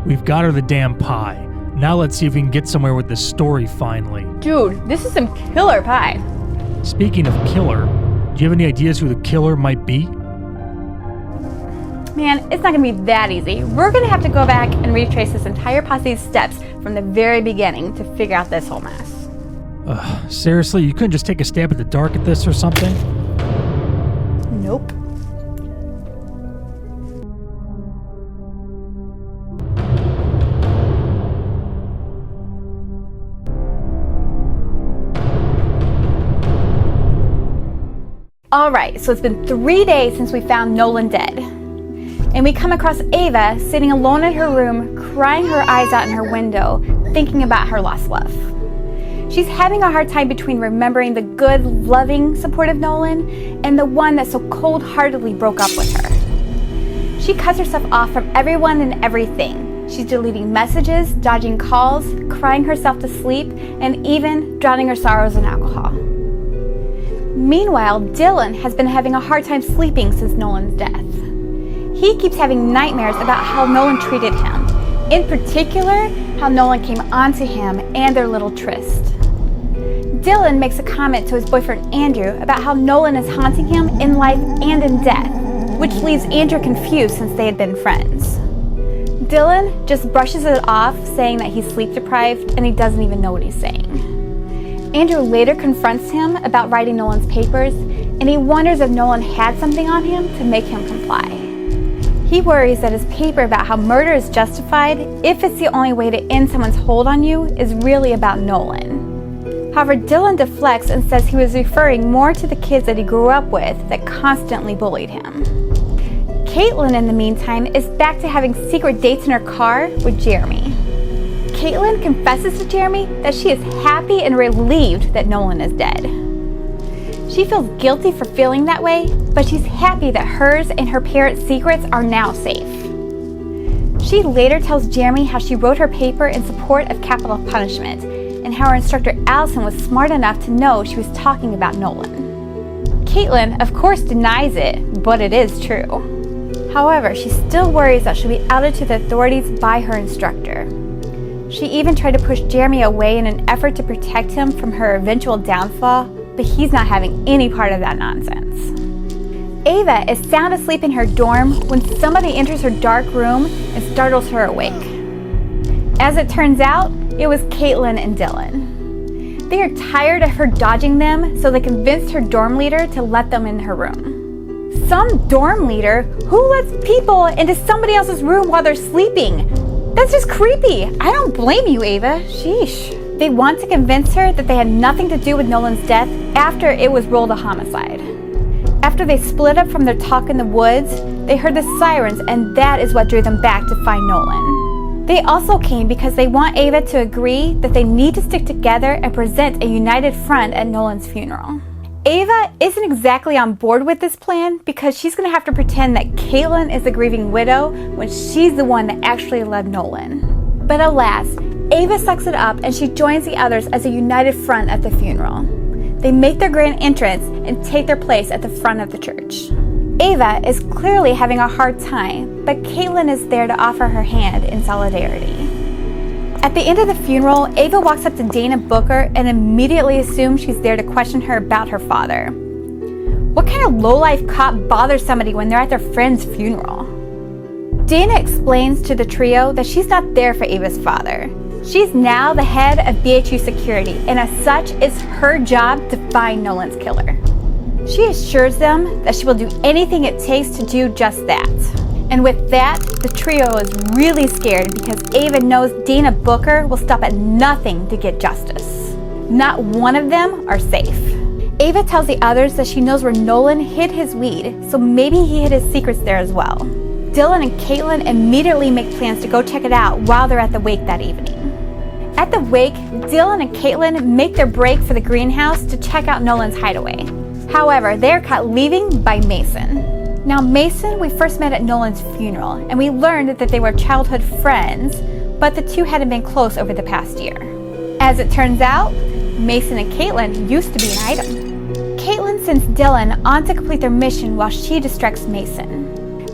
We've got her the damn pie. Now let's see if we can get somewhere with this story finally. Dude, this is some killer pie. Speaking of killer, do you have any ideas who the killer might be? Man, it's not gonna be that easy. We're gonna have to go back and retrace this entire posse's steps from the very beginning to figure out this whole mess. Seriously, you couldn't just take a stab at the dark at this or something? Nope. Alright, so it's been 3 days since we found Nolan dead. And we come across Ava sitting alone in her room, crying her eyes out in her window, thinking about her lost love. She's having a hard time between remembering the good, loving, supportive Nolan and the one that so cold-heartedly broke up with her. She cuts herself off from everyone and everything. She's deleting messages, dodging calls, crying herself to sleep, and even drowning her sorrows in alcohol. Meanwhile, Dylan has been having a hard time sleeping since Nolan's death. He keeps having nightmares about how Nolan treated him, in particular, how Nolan came onto him and their little tryst. Dylan makes a comment to his boyfriend Andrew about how Nolan is haunting him in life and in death, which leaves Andrew confused since they had been friends. Dylan just brushes it off, saying that he's sleep deprived and he doesn't even know what he's saying. Andrew later confronts him about writing Nolan's papers, and he wonders if Nolan had something on him to make him comply. He worries that his paper about how murder is justified, if it's the only way to end someone's hold on you, is really about Nolan. However, Dylan deflects and says he was referring more to the kids that he grew up with that constantly bullied him. Caitlin, in the meantime, is back to having secret dates in her car with Jeremy. Caitlin confesses to Jeremy that she is happy and relieved that Nolan is dead. She feels guilty for feeling that way, but she's happy that hers and her parents' secrets are now safe. She later tells Jeremy how she wrote her paper in support of capital punishment, and how her instructor Allison was smart enough to know she was talking about Nolan. Caitlin, of course, denies it, but it is true. However, she still worries that she'll be outed to the authorities by her instructor. She even tried to push Jeremy away in an effort to protect him from her eventual downfall, but he's not having any part of that nonsense. Ava is sound asleep in her dorm when somebody enters her dark room and startles her awake. As it turns out, it was Caitlin and Dylan. They are tired of her dodging them, so they convinced her dorm leader to let them in her room. Some dorm leader? Who lets people into somebody else's room while they're sleeping? That's just creepy. I don't blame you, Ava. Sheesh. They want to convince her that they had nothing to do with Nolan's death after it was ruled a homicide. After they split up from their talk in the woods, they heard the sirens, and that is what drew them back to find Nolan. They also came because they want Ava to agree that they need to stick together and present a united front at Nolan's funeral. Ava isn't exactly on board with this plan because she's going to have to pretend that Caitlin is the grieving widow when she's the one that actually loved Nolan. But alas, Ava sucks it up and she joins the others as a united front at the funeral. They make their grand entrance and take their place at the front of the church. Ava is clearly having a hard time, but Caitlin is there to offer her hand in solidarity. At the end of the funeral, Ava walks up to Dana Booker and immediately assumes she's there to question her about her father. What kind of lowlife cop bothers somebody when they're at their friend's funeral? Dana explains to the trio that she's not there for Ava's father. She's now the head of BHU security, and as such, it's her job to find Nolan's killer. She assures them that she will do anything it takes to do just that. And with that, the trio is really scared because Ava knows Dana Booker will stop at nothing to get justice. Not one of them are safe. Ava tells the others that she knows where Nolan hid his weed, so maybe he hid his secrets there as well. Dylan and Caitlin immediately make plans to go check it out while they're at the wake that evening. At the wake, Dylan and Caitlin make their break for the greenhouse to check out Nolan's hideaway. However, they are caught leaving by Mason. Now, Mason we first met at Nolan's funeral, and we learned that they were childhood friends, but the two hadn't been close over the past year. As it turns out, Mason and Caitlin used to be an item. Caitlin sends Dylan on to complete their mission while she distracts Mason.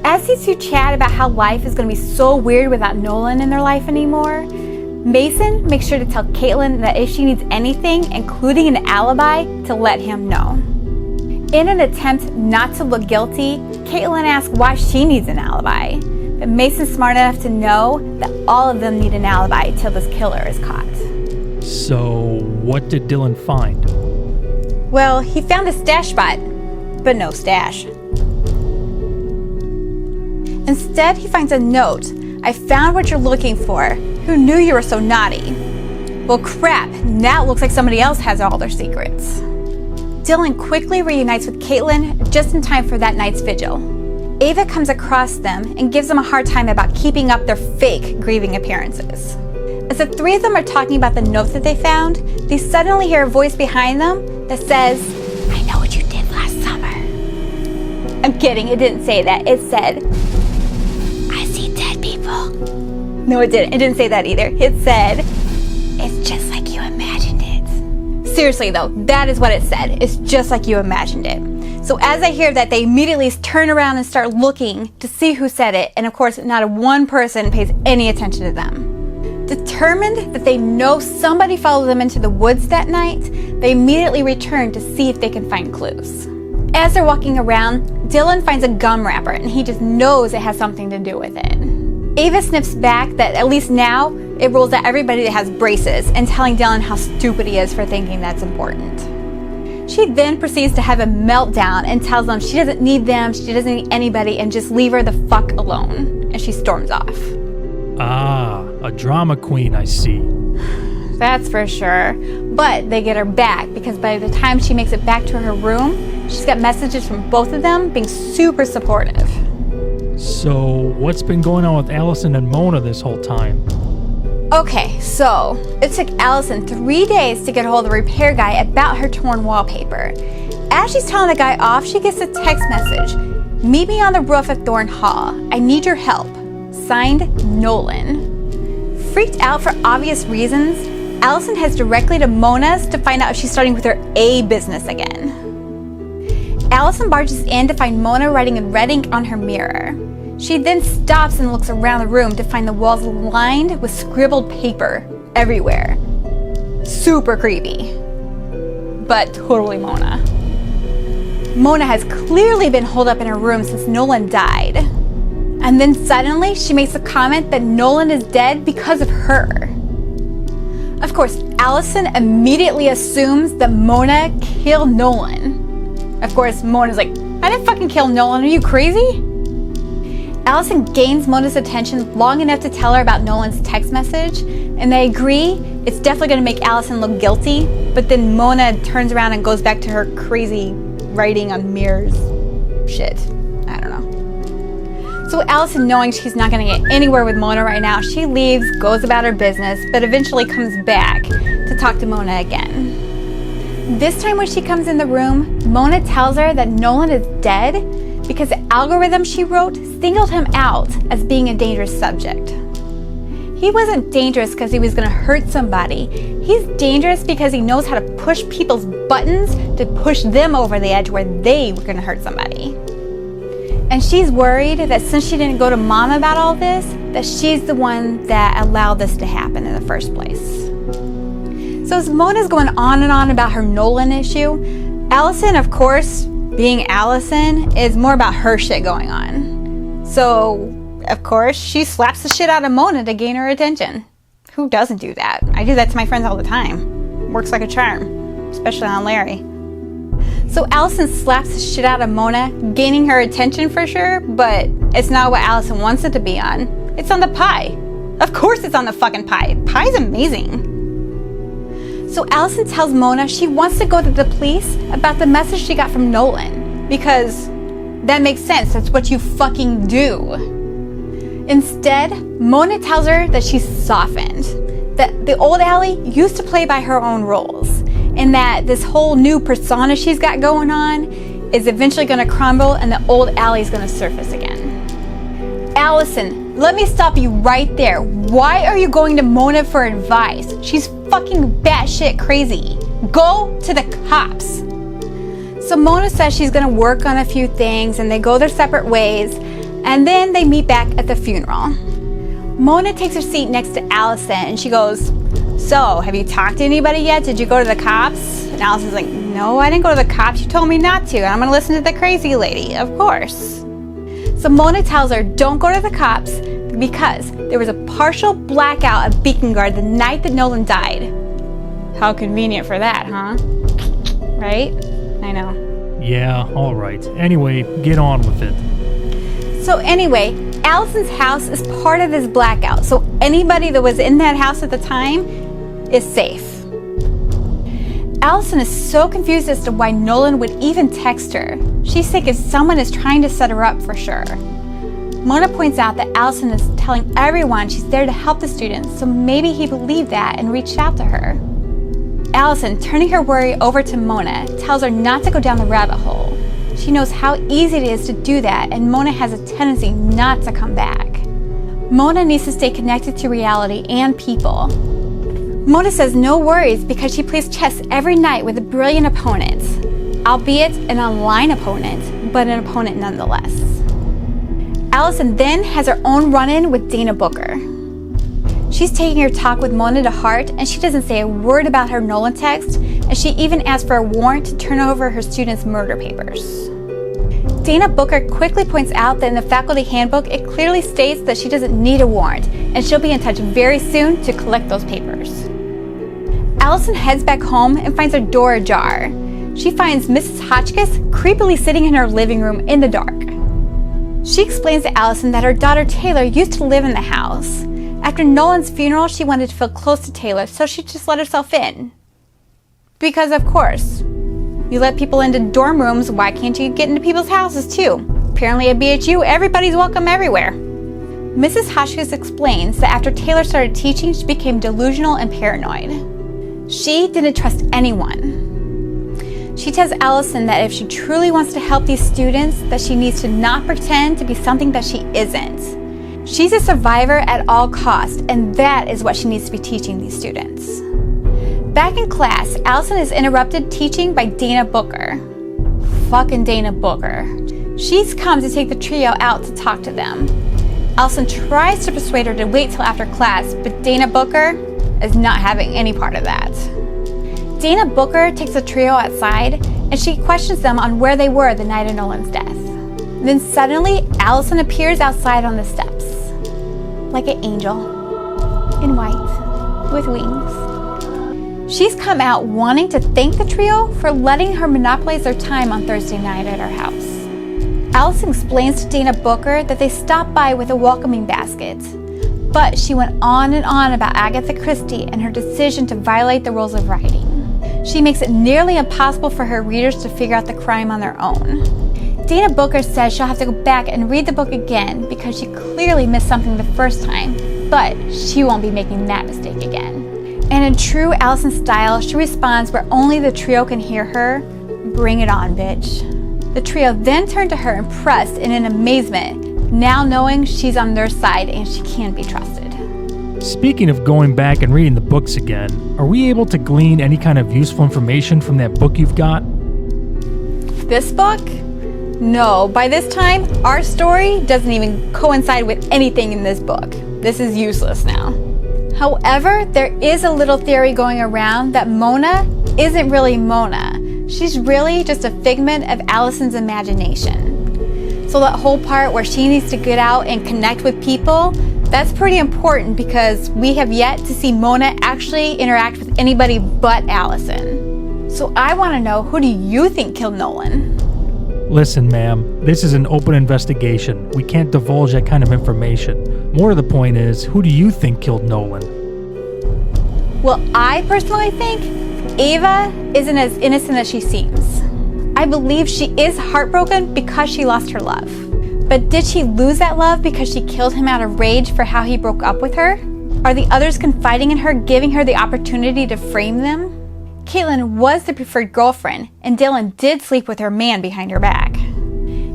As these two chat about how life is going to be so weird without Nolan in their life anymore, Mason makes sure to tell Caitlin that if she needs anything, including an alibi, to let him know. In an attempt not to look guilty, Caitlin asks why she needs an alibi, but Mason's smart enough to know that all of them need an alibi till this killer is caught. So, what did Dylan find? Well, he found a stash spot, but no stash. Instead, he finds a note. I found what you're looking for. Who knew you were so naughty? Well, crap, now it looks like somebody else has all their secrets. Dylan quickly reunites with Caitlin just in time for that night's vigil. Ava comes across them and gives them a hard time about keeping up their fake grieving appearances. As the three of them are talking about the note that they found, they suddenly hear a voice behind them that says, I know what you did last summer. I'm kidding, it didn't say that. It said, I see dead people. No, it didn't. It didn't say that either. It said, it's just like you imagined it. Seriously though, that is what it said. It's just like you imagined it. So as I hear that, they immediately turn around and start looking to see who said it. And of course, not one person pays any attention to them. Determined that they know somebody followed them into the woods that night, they immediately return to see if they can find clues. As they're walking around, Dylan finds a gum wrapper and he just knows it has something to do with it. Ava snips back that at least now it rules out everybody that has braces and telling Dylan how stupid he is for thinking that's important. She then proceeds to have a meltdown and tells them she doesn't need them, she doesn't need anybody, and just leave her the fuck alone. And she storms off. Ah, a drama queen, I see. That's for sure. But they get her back because by the time she makes it back to her room, she's got messages from both of them being super supportive. So, what's been going on with Allison and Mona this whole time? Okay, so it took Allison 3 days to get a hold of the repair guy about her torn wallpaper. As she's telling the guy off, she gets a text message. Meet me on the roof at Thorn Hall. I need your help. Signed, Nolan. Freaked out for obvious reasons, Allison heads directly to Mona's to find out if she's starting with her A business again. Allison barges in to find Mona writing in red ink on her mirror. She then stops and looks around the room to find the walls lined with scribbled paper everywhere. Super creepy. But totally Mona. Mona has clearly been holed up in her room since Nolan died. And then suddenly she makes a comment that Nolan is dead because of her. Of course, Allison immediately assumes that Mona killed Nolan. Of course, Mona's like, I didn't fucking kill Nolan, are you crazy? Allison gains Mona's attention long enough to tell her about Nolan's text message, and they agree it's definitely going to make Allison look guilty, but then Mona turns around and goes back to her crazy writing on mirrors shit. I don't know. So Allison, knowing she's not going to get anywhere with Mona right now, she leaves, goes about her business, but eventually comes back to talk to Mona again. This time when she comes in the room, Mona tells her that Nolan is dead because the algorithm she wrote singled him out as being a dangerous subject. He wasn't dangerous because he was going to hurt somebody. He's dangerous because he knows how to push people's buttons to push them over the edge where they were going to hurt somebody. And she's worried that since she didn't go to Mom about all this, that she's the one that allowed this to happen in the first place. So as Mona's going on and on about her Nolan issue, Allison, of course, being Allison, is more about her shit going on. So, of course, she slaps the shit out of Mona to gain her attention. Who doesn't do that? I do that to my friends all the time. Works like a charm, especially on Larry. So Allison slaps the shit out of Mona, gaining her attention for sure, but it's not what Allison wants it to be on. It's on the pie. Of course it's on the fucking pie. Pie's amazing. So Allison tells Mona she wants to go to the police about the message she got from Nolan, because that makes sense, that's what you fucking do. Instead, Mona tells her that she's softened, that the old Allie used to play by her own rules, and that this whole new persona she's got going on is eventually going to crumble and the old Allie's going to surface again. Allison, let me stop you right there. Why are you going to Mona for advice? She's fucking batshit crazy. Go to the cops. So Mona says she's going to work on a few things and they go their separate ways. And then they meet back at the funeral. Mona takes her seat next to Allison and she goes, "So, have you talked to anybody yet? Did you go to the cops?" And Allison's like, "No, I didn't go to the cops. You told me not to. And I'm going to listen to the crazy lady, of course." So Mona tells her, don't go to the cops because there was a partial blackout at Beacon Guard the night that Nolan died. How convenient for that, huh? Right? I know. Yeah, all right. Anyway, get on with it. So anyway, Allison's house is part of this blackout, so anybody that was in that house at the time is safe. Allison is so confused as to why Nolan would even text her. She's thinking someone is trying to set her up for sure. Mona points out that Allison is telling everyone she's there to help the students, so maybe he believed that and reached out to her. Allison, turning her worry over to Mona, tells her not to go down the rabbit hole. She knows how easy it is to do that, and Mona has a tendency not to come back. Mona needs to stay connected to reality and people. Mona says no worries because she plays chess every night with a brilliant opponent, albeit an online opponent, but an opponent nonetheless. Allison then has her own run-in with Dana Booker. She's taking her talk with Mona to heart, and she doesn't say a word about her Nolan text, and she even asks for a warrant to turn over her students' murder papers. Dana Booker quickly points out that in the faculty handbook, it clearly states that she doesn't need a warrant, and she'll be in touch very soon to collect those papers. Allison heads back home and finds her door ajar. She finds Mrs. Hotchkiss creepily sitting in her living room in the dark. She explains to Allison that her daughter Taylor used to live in the house. After Nolan's funeral, she wanted to feel close to Taylor, so she just let herself in. Because of course, you let people into dorm rooms, why can't you get into people's houses too? Apparently at BHU, everybody's welcome everywhere. Mrs. Hotchkiss explains that after Taylor started teaching, she became delusional and paranoid. She didn't trust anyone. She tells Allison that if she truly wants to help these students, that she needs to not pretend to be something that she isn't. She's a survivor at all costs, and that is what she needs to be teaching these students. Back in class, Allison is interrupted teaching by Dana Booker. Fucking Dana Booker. She's come to take the trio out to talk to them. Allison tries to persuade her to wait till after class, but Dana Booker is not having any part of that. Dana Booker takes the trio outside and she questions them on where they were the night of Nolan's death. Then suddenly, Allison appears outside on the steps, like an angel, in white, with wings. She's come out wanting to thank the trio for letting her monopolize their time on Thursday night at her house. Allison explains to Dana Booker that they stopped by with a welcoming basket, but she went on and on about Agatha Christie and her decision to violate the rules of writing. She makes it nearly impossible for her readers to figure out the crime on their own. Dana Booker says she'll have to go back and read the book again because she clearly missed something the first time, but she won't be making that mistake again. And in true Allison style, she responds where only the trio can hear her, "Bring it on, bitch." The trio then turn to her impressed and in amazement, now knowing she's on their side and she can't be trusted. Speaking of going back and reading the books again, are we able to glean any kind of useful information from that book you've got? This book? No, by this time, our story doesn't even coincide with anything in this book. This is useless now. However, there is a little theory going around that Mona isn't really Mona. She's really just a figment of Allison's imagination. So that whole part where she needs to get out and connect with people, that's pretty important because we have yet to see Mona actually interact with anybody but Allison. So I want to know, who do you think killed Nolan? Listen, ma'am, this is an open investigation. We can't divulge that kind of information. More to the point is, who do you think killed Nolan? Well, I personally think Ava isn't as innocent as she seems. I believe she is heartbroken because she lost her love. But did she lose that love because she killed him out of rage for how he broke up with her? Are the others confiding in her, giving her the opportunity to frame them? Caitlin was the preferred girlfriend, and Dylan did sleep with her man behind her back.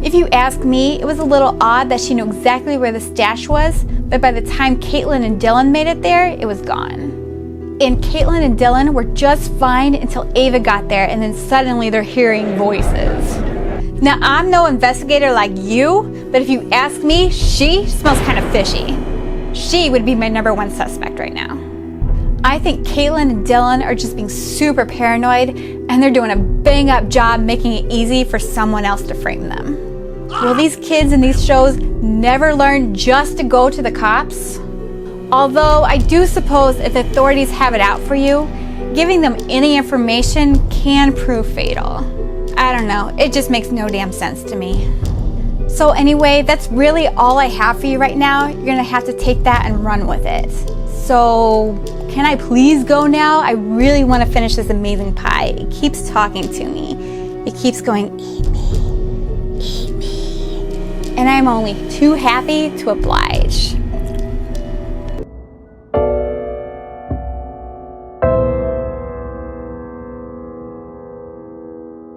If you ask me, it was a little odd that she knew exactly where the stash was, but by the time Caitlin and Dylan made it there, it was gone. And Caitlin and Dylan were just fine until Ava got there, and then suddenly they're hearing voices. Now, I'm no investigator like you, but if you ask me, she smells kind of fishy. She would be my #1 suspect right now. I think Caitlin and Dylan are just being super paranoid, and they're doing a bang-up job making it easy for someone else to frame them. Will these kids in these shows never learn just to go to the cops? Although I do suppose if the authorities have it out for you, giving them any information can prove fatal. I don't know, it just makes no damn sense to me. So anyway, that's really all I have for you right now. You're gonna have to take that and run with it. So, can I please go now? I really want to finish this amazing pie. It keeps talking to me. It keeps going, eat me, eat me. And I'm only too happy to oblige.